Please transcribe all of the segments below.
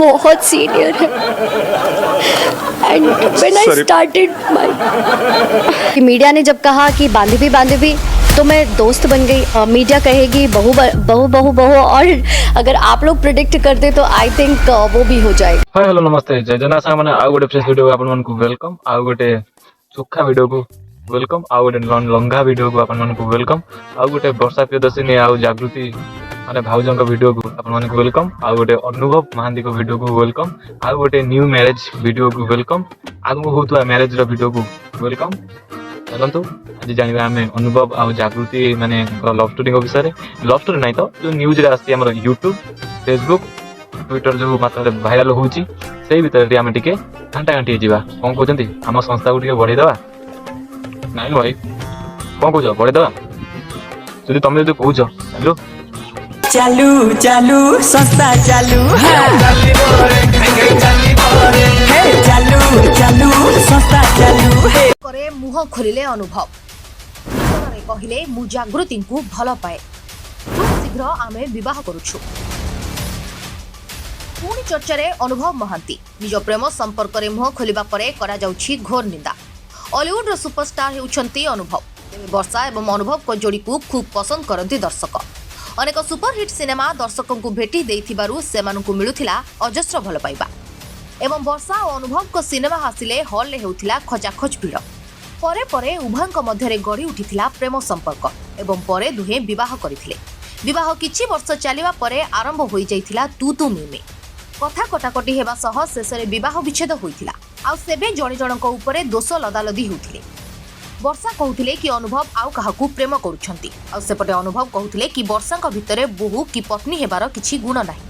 बहुत सीनियर है। And when I started my media ने जब कहा कि बांधवी बांधवी तो मैं दोस्त बन गई। मीडिया कहेगी बहू बहू बहू बहू, और अगर आप लोग प्रिडिक्ट करते तो आई थिंक वो भी हो जाएगा। हाय हेलो नमस्ते जय जना सा माने आउ गोटे फ्रेश वीडियो आपन मन को वेलकम, आउ गोटे सुखा वीडियो को वेलकम, आउ गोटे लंगा वीडियो को आपन मन को वेलकम, आउ गोटे वर्षा प्रियदर्शिनी आउ जागृति माने भाउजन को वीडियो को आपन मन को वेलकम, आउ गोटे अनुभव महांती को वीडियो को वेलकम, आउ गोटे न्यू मैरिज वीडियो को वेलकम, आगु होतुआ मैरिज रो वीडियो को वेलकम। चलतु आज जानिबा हमें अनुभव आउ जागृति माने लव स्टोरी विषय में। लव स्टोरी नहीं तो जो न्यूज रे आसी हमर यूट्यूब फेसबुक ट्विटर जो मात्रा भाइराल होची से भीतर आम टे घंटा घंटी जावा कौन कहते आम संस्था को बढ़ेदवा ना भाई कौन कह बढ़ेदवा जदि तुम जो कौच चलो चालू चालू संस्था चालू चालू चालू संस्था चालू करे मुह खोलिले अनुभव कहले मु जागृति को भल पाए शीघ्र आमे विवाह करुछु। पुणी चर्चारे अनुभव महांती निज प्रेम संपर्क में मुह खोलिबा परे करा जाउछि घोर निंदा। हॉलीवुड रो सुपरस्टार हेउछंती अनुभव। वर्षा एवं अनुभव को जोड़ी को खूब पसंद करती दर्शक। अनेक सुपरहिट सिनेमा दर्शकों को भेटी देथिबारु सेमानकु मिलुथिला अजस्र भल पाइबा। एवं वर्षा और अनुभव को सिनेमा हासिले हॉल रे हेउथिला खचाखच भिड़। परे परे उभयंक मध्यरे गढ़ी उठिथिला प्रेम संपर्क एवं परे दुहे विवाह करथिले। विवाह किछि वर्ष चलिबा परे आरंभ होई जाइथिला तू तू मी मी। कथा कटाकटी हेबा सह शेषरे विवाह विच्छेद होइथिला। आउ सेबे जणे जणक उपरे दोष लदालदी होउथिले। वर्षा कहूथिले कि अनुभव आउ काहाकू प्रेम करूछंती। आउ सेपटे अनुभव कहूथिले कि वर्षांक भितरे बहु कि पत्नी हेबार किछि गुण नाही।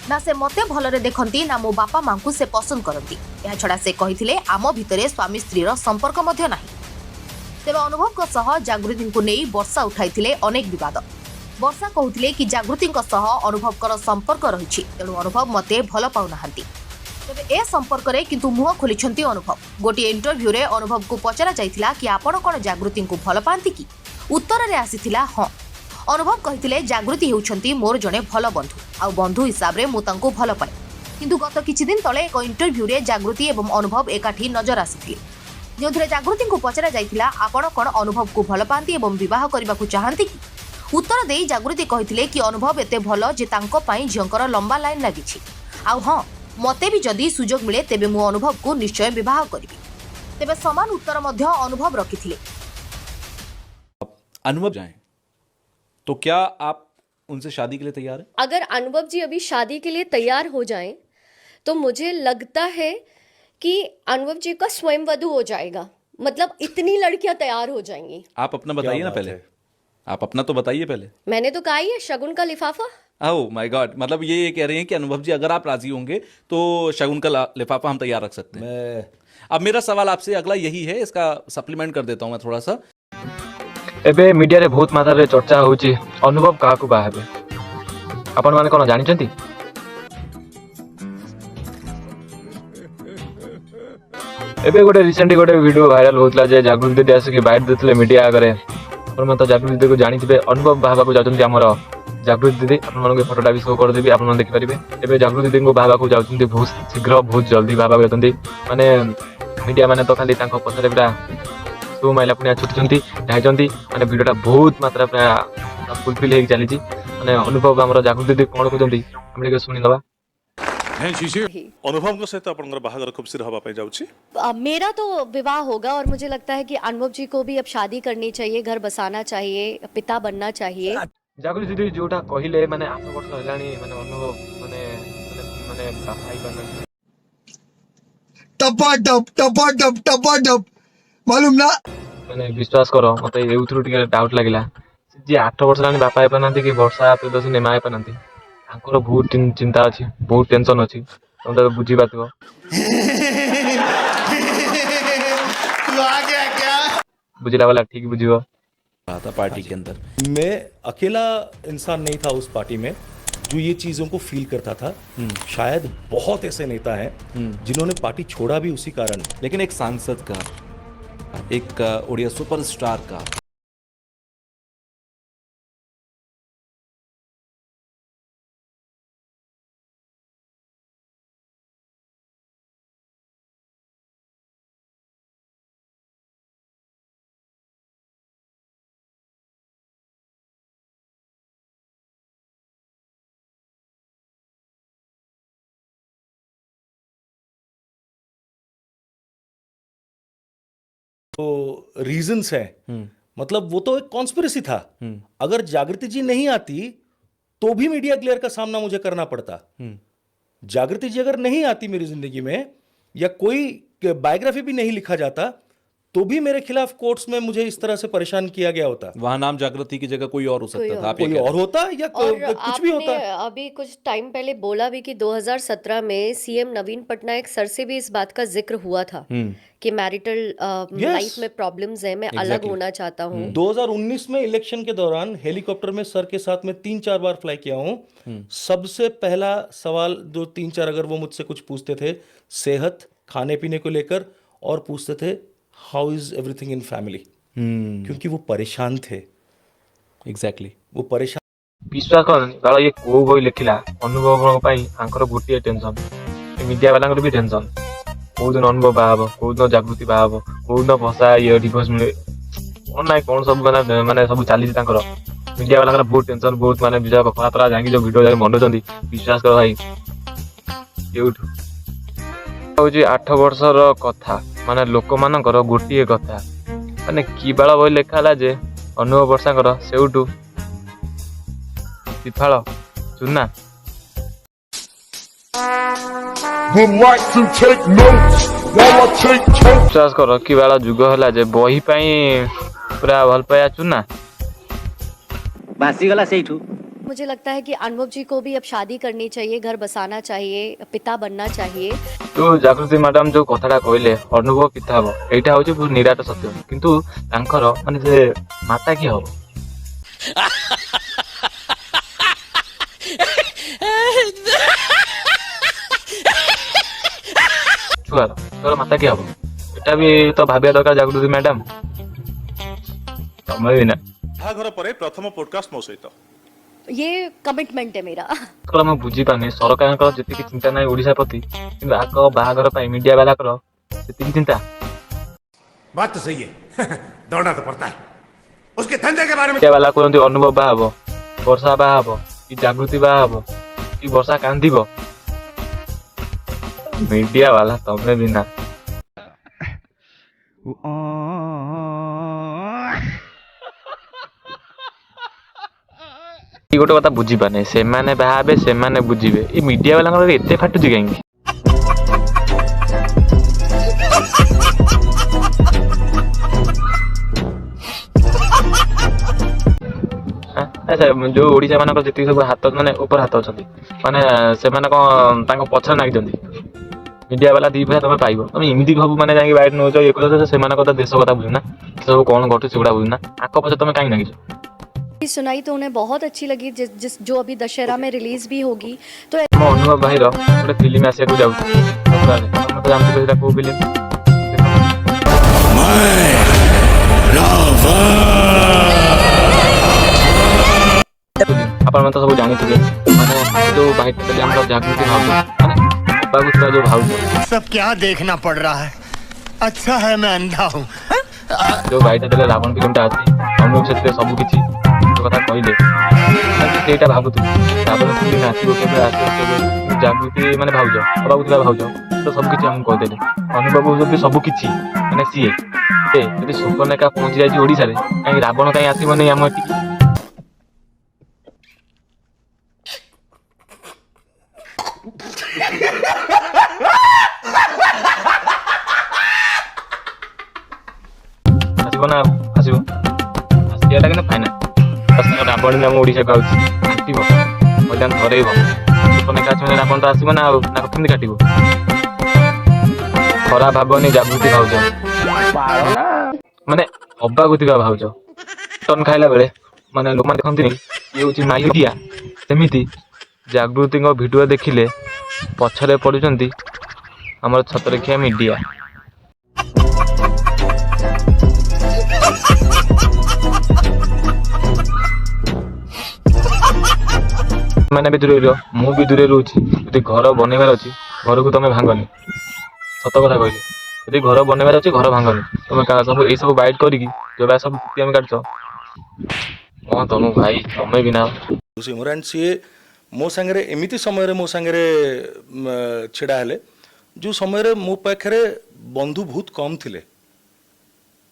ना से मते भलरे देखंती ना मो बापा मांकू से पसंद करंती। या छडा से कहिथिले आम भितरे स्वामी स्त्री रो संपर्क मध्ये नाही। तेबे अनुभव को सह जागृति को नेई वर्षा उठाइथिले अनेक विवाद। वर्षा कहूथिले कि जागृति अनुभव कर संपर्क रही तेणु अनुभव मते भल पाउनाहांती। तेबे ए संपर्क रे किंतु मुह खोलिछंती अनुभव। गोटे इंटरव्यू रे अनुभव को पचरा जाइथिला कि आपण कोन जागृति को भल पांती कि। उत्तर रे आसीथिला हां। अनुभव कहिथिले जागृति हेउछंती मोर जणे भल बंधु आ बंधु हिसाब रे मु तांको भल पाए। किंतु गत किछि दिन तळे एक इंटरव्यू रे जागृति एवं अनुभव एकाठी नजर आसीथिले। जोंथरे जागृति को पचरा जाइथिला आपण कोन अनुभव को भल पांती एवं विवाह करबा को चाहंती कि। उत्तर देई जागृति कहिथिले कि अनुभव एते भल जे तांको पई झंकर लंबा लाइन लागिछि। आ हां मते भी जदि सुजोग मिले तेबे मु अनुभव को निश्चय विवाह करिबि। तेबे समान उत्तर मध्य अनुभव रखिथिले। अनुभव जाएं तो क्या आप उनसे शादी के लिए तैयार हैं? अगर अनुभव जी अभी शादी के लिए तैयार हो जाएं तो मुझे लगता है कि अनुभव जी का स्वयं वधू हो जाएगा। मतलब इतनी लड़कियां तैयार हो जाएंगी। आप अपना बताइए ना पहले। आप अपना तो बताइए पहले। मैंने तो कहा ही है शगुन का लिफाफा। ओह माय गॉड, मतलब ये कह रहे हैं कि अनुभव जी अगर आप राजी होंगे तो शगुन का लिफाफा हम तैयार रख सकते हैं। अब मेरा सवाल आपसे अगला यही है, इसका सप्लीमेंट कर देता हूं मैं थोड़ा सा। एबे मीडिया रे बहुत मात्रा रे चर्चा होची अनुभव काहाकू बाहेबे आपण माने कोन जानिचंती? एबे गोटे रिसेंटली गोटे वीडियो वायरल होतला जे जागृति दीदी आसे कि बाइट देतले मीडिया आगरे और मत जागृति दीदी को जानिथिबे अनुभव बाहबा को जाचंती हमर जागृति दीदी आपण मन के फोटोटा भी शो कर देबी आपण मन देखि परिबे। एबे जागृति दीदी को बाहबा को जाचंती बहुत शीघ्र बहुत जल्दी बाहबा को जाचंती माने मीडिया माने तो खाली तांको पछरे बिरा सो माइला पुनिया छुटचंती जाइचंती माने वीडियोटा बहुत मात्रा पूरा फुलफिल हे चलीची माने अनुभव हमर जागृति दीदी कोन कहचंती हम टिके सुनि दबा। अनुभव सहित आपनकर बाहागर खूब शीघ्र हवा पे जाउची। मेरा तो विवाह होगा और मुझे लगता है कि अनुभव जी को भी अब शादी करनी चाहिए, घर बसाना चाहिए, पिता बनना चाहिए। जागृति दीदी जोटा कहिले माने 8 वर्ष हलानी माने अनुभव माने माने भाई बनन टपा मालूम ना माने विश्वास करो मते एउथरु टिके डाउट लागिला जे 8 वर्ष हलानी बापा पनांती कि वर्षा प्रियदर्शिनी माय पनांती तांकर बहुत चिंता अछि बहुत टेंशन अछि तुम तो बुझी पाथो तू आ गया क्या बुझिला वाला ठीक बुझियो रहा था पार्टी के अंदर। मैं अकेला इंसान नहीं था उस पार्टी में जो ये चीजों को फील करता था। शायद बहुत ऐसे नेता हैं जिन्होंने पार्टी छोड़ा भी उसी कारण, लेकिन एक सांसद का, एक ओडिया सुपरस्टार का तो रीजंस हैं, मतलब वो तो एक कॉन्स्पिरेसी था। अगर जागृति जी नहीं आती तो भी मीडिया क्लियर का सामना मुझे करना पड़ता। जागृति जी अगर नहीं आती मेरी जिंदगी में, या कोई बायोग्राफी भी नहीं लिखा जाता, तो भी मेरे खिलाफ कोर्ट्स में मुझे इस तरह से परेशान किया गया होता। वहां नाम जागृति की जगह कोई और हो सकता था, आप ये कोई कह रहे और होता या और कुछ भी होता। आपने अभी कुछ टाइम पहले बोला भी कि 2017 में सीएम नवीन पटनायक सर से भी इस बात का जिक्र हुआ था कि मैरिटल लाइफ में प्रॉब्लम्स है, मैं अलग होना चाहता हूँ। 2019 में इलेक्शन के दौरान हेलीकॉप्टर में सर के साथ में 3-4 बार फ्लाई किया हूं। सबसे पहला सवाल जो 3-4 अगर वो मुझसे कुछ पूछते थे, सेहत, खाने पीने को लेकर, और पूछते थे how is everything in family, क्योंकि वो परेशान थे। एग्जैक्टली वो परेशान। विश्वास करनी काला ये को बही लिखिला अनुभव पाई आंकर गोटे टेंशन मीडिया वाला भी टेंशन कौ दिन अनुभव बाहब कौ दिन जागृति बाहब कौ दिन भसा ये डिवोर्स मिले कौन ना कौन सब माने सब चली मीडिया वाला बहुत टेंशन बहुत माने कथबार्ता जाकि जो भिडियो बनुंट विश्वास कर भाई यूट्यूब हूँ 8 वर्षर कथा माने लोक मानकर गोटे कथा माने कि बाल बही लेखाला जे अनुभव वर्षाकर सेउटू पिफाल चुना विश्वास कर कि बाला जुग है जे बही पूरा भल पाया चुना भासीगला सेठू। मुझे लगता है कि अनुभव जी को भी अब शादी करनी चाहिए, घर बसाना चाहिए, पिता बनना चाहिए। तो जागृति मैडम जो कथाटा कहले अनुभव पिता हम एटा हूँ बहुत निराट सत्य किंतु तांकर माने से माता किए हम छुआर तोर माता किए हम एटा भी तो भाबिया दरकार जागृति मैडम समय भी ना बाहाघर पर प्रथम पॉडकास्ट मो सहित ये कमिटमेंट है मेरा। मैं बुझी पानी सरकार जी चिंता ना ओडिशा प्रति कि आग बाहाघर मीडिया वाला जी चिंता बात तो सही है दौड़ना तो पड़ता है उसके धंधे के बारे में। मीडिया वाला कहते अनुभव बाहब वर्षा बाहब कि जागृति बाहब कि वर्षा कांदिब मीडिया वाला तमें भी ना गोटे कथा बुझी पाने से बाहे से बुझे ये मीडिया वाला एत फाटुची कहीं जो ओडिशा मान जी सब हाथ माने ऊपर हाथ अच्छा माने से कौन पछरे नागिंट मीडिया वाला 2 पैसा तुम पाइब तुम इमती सब मैंने जाकि बैठ नौ ये कर देश कथा बुझुना सब कौन घटू से बुझुना आक पछ तुम कहीं नागिच सुनाई तो उन्हें बहुत अच्छी लगी, जिस जो अभी दशहरा में रिलीज भी होगी। तो अनुभव भाई गोटे फिल्म आसिया जाऊँ को फिल्म आप तो सब जानी माने जो भाई जागृति भाव जो भाव सब क्या देखना पड़ रहा है अच्छा है मैं अंधा हूँ। जो भाई रावण फिल्मटा अच्छी अनुभव से सबकि कथा कहले से भावुँ रावण फिल्म आसो जागृति माने भाज हवाक भाज तो सबकि आमको कहदे अनुभव हूँ सबकि माने सीए यदि सुपर्णरेखा पहुंची जाए ओडिशा कहीं रावण कहीं आसब नहीं आम एटी आसब ना आसब आसियाटा कि फाइनाल रावण नाम ओडिशा को आसब मैदान धरब सुपर्णरेखा आस रावण तो आसब ना कमी काटब खराब भावनी जागृति भाज माने हवाक भाज टन खाइला बेले माने लोक देखते ये हूँ माइडिया सेमती जागृति भिडियो देखिले पछरे पड़ुंट आम छतरखिया मीडिया मैंने भी दूर मु भी दूर रोची यदि घर बनइबार अच्छी घर को तुम भांगनी सत कथा कहली यदि घर बनइबार अच्छी घर भांगनी तुम सब ये सब बैट करी जो सब काट तुम भाई तुम भी ना एंड सी मो सांगे एमती समय मो सांगे छिड़ा हेले जो समय मो पाखे बंधु बहुत कम थिले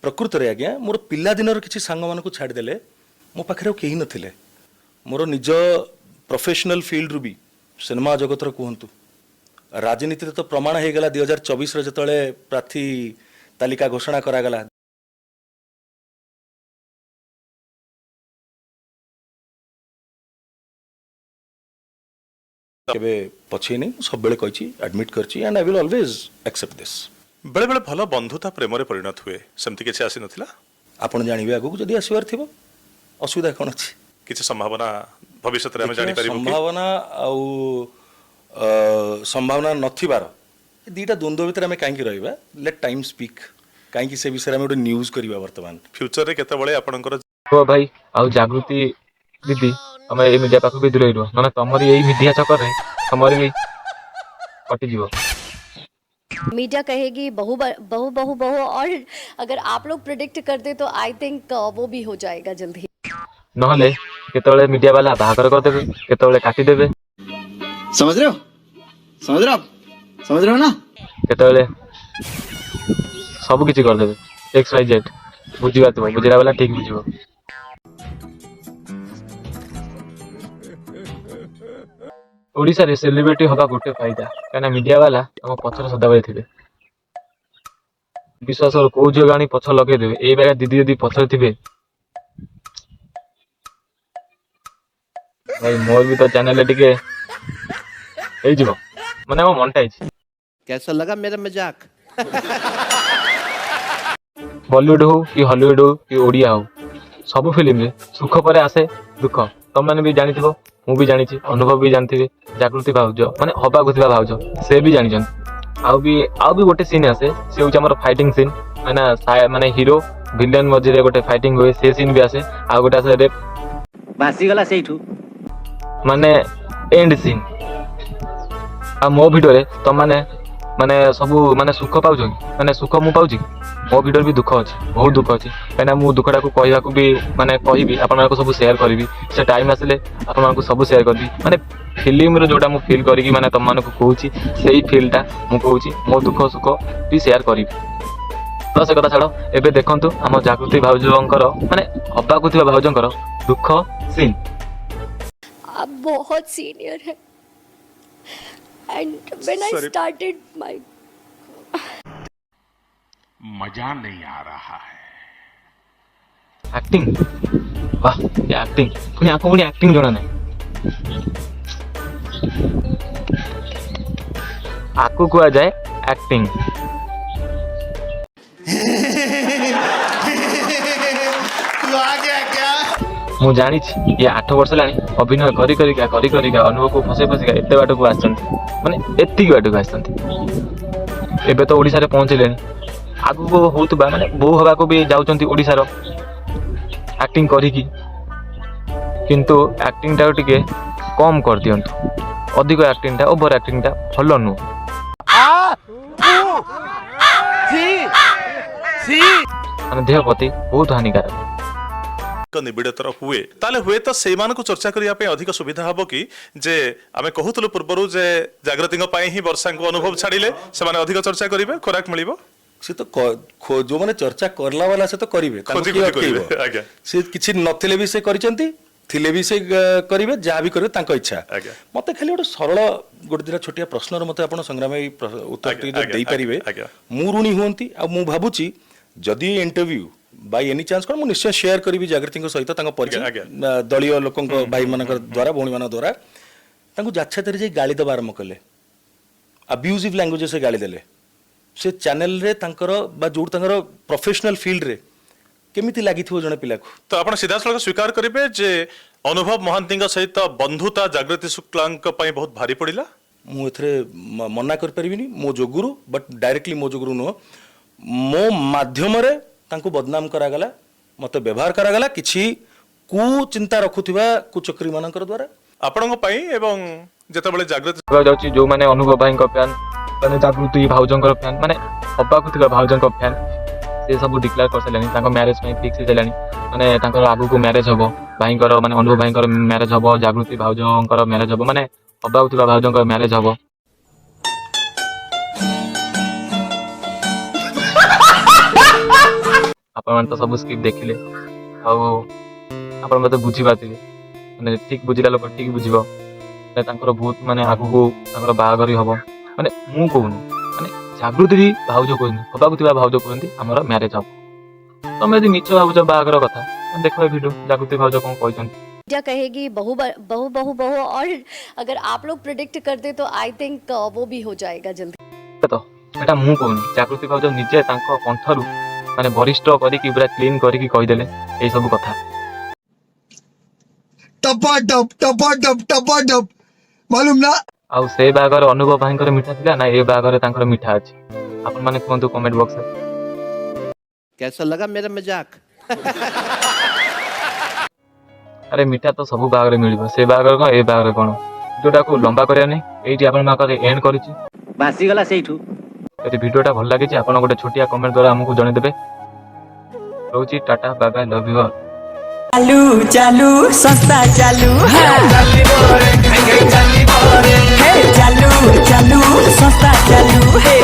प्रकृत रे आज्ञा मोर पिला दिनर किछि सांग मानकु छाड़ देले मो पाखरे केही नथिले मोर निज प्रोफेशनल फील्ड रु भी सिनेमा जगत रो कहंतु राजनीति तो प्रमाण हो गला 2024 रे जतले प्रार्थी तालिका घोषणा करा गला केबे पछे नहीं सब बेले कहछि एडमिट करछि and I will always accept this बेले बेले भल बंधुता प्रेम रे परिणत हुए सेमती किछि आसी नथिला आपण जानिबे आगु जदी आसीबार थिबो असुविधा कोन अछि किछि संभावना भविष्य रे हम जानि परिबो कि संभावना आउ संभावना नथिबार ए दीटा द्वंद्व भितर हमें काहे रहइबा लेट टाइम स्पीक काहे से विषय में गोटे न्यूज करबा वर्तमान फ्यूचर रे केते बळे आपणकर हो भाई आउ जागृति दीदी हम ए मीडिया पाखु भी दूर रहिरो माने तमरी एई मीडिया चक्कर रे तमरी भी कटि जीवो मीडिया कहेगी बहु बहु बहु बहु और अगर आप लोग प्रिडिक्ट कर दे तो आई थिंक वो भी हो जाएगा जल्दी नहले केतळे मीडिया वाला बाहागर कर देबे केतळे काटि देबे समझ रहे हो समझ रहे हो आप समझ रहे हो ना केतळे सब किछि कर देबे एक्स वाई जेड बुझिबा तो बुझिरा वाला ठीक बुझिबो ओडिसा रे सेलिब्रिटी हवा गोटे फायदा काना मीडिया वाला हम पछर सदाबे थिबे विश्वास और को जगानी पछ लगे देबे ए बेला दीदी दीदी पछर थिबे भाई मोर भी तो चैनल टिके ए जीवो माने हम मोनेटाइज कैसा लगा मेरा मजाक बॉलीवुड हो कि हॉलीवुड हो कि ओडिया हो सब फिल्म रे सुख परे आसे दुख तुम माने भी जानिथिबो मु भी जानिछि अनुभव भी जानथिबे जागृति भाउज माने हबा गुथिबा भाउज से भी जानिछन आउ भी गोटे सीन आसे से होछ हमर फाइटिंग सीन माने हीरो विलेन मझे रे गोटे फाइटिंग होए से सीन भी आसे आ गोटे आसे रे बासी गला सेठू माने एंड सीन आ मो वीडियो रे तो माने सबु माने सुख पाउछ माने सुख मु पाउछ मो वीडियो भी दुख अछि बहुत दुख अछि काना मु दुखडा को कहबा को भी माने कहिबी आपन को सब शेयर करबी से टाइम आसले आपन को सब शेयर करबी माने फिल्म रे जोटा मु फील करी माने तम मान को कहूची सेही फीलटा मु कहूची मो दुख सुख भी शेयर करबी तो से कथा छाड़ो एबे देखंतु हम जागृति भाउजंकर माने हबा को थिबा भाउजंकर दुख सीन आप बहुत सीनियर है and when I started my मजा नहीं आ रहा है एक्टिंग वाह ये एक्टिंग पुणी आपको पुणी एक्टिंग जଣା नाही आपको कुआ जाए एक्टिंग तू आ गया क्या मु जानी ये 8 वर्ष लानी अभिनय करी करी अनुभव को फसे फसे एते बाट को आछंती माने एत्ती बाट को आछंती एबे तो ओडिसा रे पहुंचलेनी आगु को होतबा माने बहु हवा को भी जाउचंती ओडिसा रो एक्टिंग करी की किंतु एक्टिंग टा टिके कम कर दियंतु अधिक एक्टिंग टा ओवर एक्टिंग टा भलो नु माने देह प्रति बहुत हानिकारक निबिड़तर हुए ताले हुए तो से मानको चर्चा करिया पे अधिक सुविधा हबो कि जे आमे कहूतलु पूर्वरु जे जागृतिंग पई ही वर्षा को अनुभव छाड़िले से माने अधिक चर्चा करिवे खोराक मिलिबो से तो जो माने चर्चा करला वाला से तो करिवे आज्ञा से किछि नथिले भी से करिसंती थिले भी से करिवे जा भी करिवे तांको इच्छा मते खाली गोटे सरल गोटे दिना छोटिया प्रश्नर मते आपण संग्राम उत्तर देई परिवे मु ऋणी हुंती आ मु भाबुची जदी इंटरव्यू बाय एनी चांस कोन मु निश्चय शेयर करिवि जागृतिंग सहित तांको परिचय दलियो लोकंक भाई मानक द्वारा भौणी मान द्वारा तांको जाच्छातरी जे गाली दबा आरंभ कले अब्यूजिव लैंग्वेज से गाली देले से चैनल रे तांकर बा जोड तांकर प्रोफेशनल फील्ड रे केमिति लागिथिबो जने पिला को तो आपण सीधा सळग स्वीकार करिवे जे अनुभव महांतींग सहित बंधुता जागृति शुक्लांक पई बहुत भारी पड़िला मु एथरे मना कर परिबिनी मो जोगुरु बट डायरेक्टली मो जोगुरु नो मो माध्यम रे तांको बदनाम करा गला मते व्यवहार करा गला किछि कु चिंता रखुथिबा कु चक्री मानकर द्वारा आपणक पई एवं जेतेबेले जागृति जाउची जो माने अनुभव भाई को फैन माने जागृति भाउजंकर फैन माने हबा को थिबा भाउजंकर फैन से सब डिक्लेयर कर सलेनी तांको मैरिज में फिक्स हेलानी माने तांकर आगु को मैरिज हबो भाईकर माने अनुभव भाईकर मैरिज हबो जागृति भाउजंकर मैरिज हबो माने हबा को थिबा भाउजंकर मैरिज हबो ଆପଣମାନେ ତ ସବୁ ସ୍କିପ୍ ଦେଖିଲେ ଆଉ ଆପଣ ମୋତେ ବୁଝିପାରିଥିବେ ମାନେ ଠିକ୍ ବୁଝିଲା ଲୋକ ଠିକ୍ ବୁଝିବ ମାନେ ତାଙ୍କର ବହୁତ ମାନେ ଆଗକୁ ତାଙ୍କର ବାହାଘର ହବ ମାନେ ମୁଁ କହୁନି ମାନେ ଜାଗୃତି ଭାଉଜ କହୁନି ହବାକୁ ଥିବା ଭାଉଜ କୁହନ୍ତି ଆମର ମ୍ୟାରେଜ ହବ ତମେ ଯଦି ମିଛ ଭାବୁଛ ବାହାଘର କଥା ଦେଖ ଏ ଭିଡ଼ିଓ ଜାଗୃତି ଭାଉଜ କ'ଣ କହିଛନ୍ତି। मीडिया कहेगी बहू बहू बहू बहू और अगर आप लोग प्रिडिक्ट कर दे तो आई थिंक वो भी हो जाएगा जल्दी। ତ ଏଇଟା ମୁଁ କହୁନି ଜାଗୃତି ଭାଉଜ ନିଜେ ତାଙ୍କ କଣ୍ଠରୁ ମାନେ ବରିଷ୍ଠ କରିକି ପୁରା କ୍ଲିନ୍ କରିକି କହିଦେଲେ ଏଇ ସବୁ କଥା। टपा मालूम ना ଆଉ ସେ ବାହାଘର ଅନୁଭବ ଭାଇଙ୍କର ମିଠା ଥିଲା ନା ଏ ବାହାଘରେ ତାଙ୍କର ମିଠା ଅଛି ଆପଣମାନେ କୁହନ୍ତୁ କମେଣ୍ଟ ବକ୍ସରେ। कैसा लगा मेरा मजाक ଆରେ ମିଠା ତ ସବୁ ବାହାଘରେ ମିଳିବ ସେ ବାହାଘର କ'ଣ ଏ ବାହାଘର କ'ଣ ଭିଡ଼ିଓଟାକୁ ଲମ୍ବା କରିବା ନାହିଁ ଏଇଠି ଆପଣଙ୍କ ପାଖରେ ଏଣ୍ଡ କରିଛି। ବାସିଗଲା ସେଇଠୁ ଯଦି ଭିଡ଼ିଓଟା ଭଲ ଲାଗିଛି ଆପଣ ଗୋଟେ ଛୋଟିଆ କମେଣ୍ଟ ଦ୍ୱାରା ଆମକୁ ଜଣେଇଦେବେ। ରହୁଛି tata bye bye love you all. चालू चालू सस्ता चालू है चालू चालू सस्ता चालू है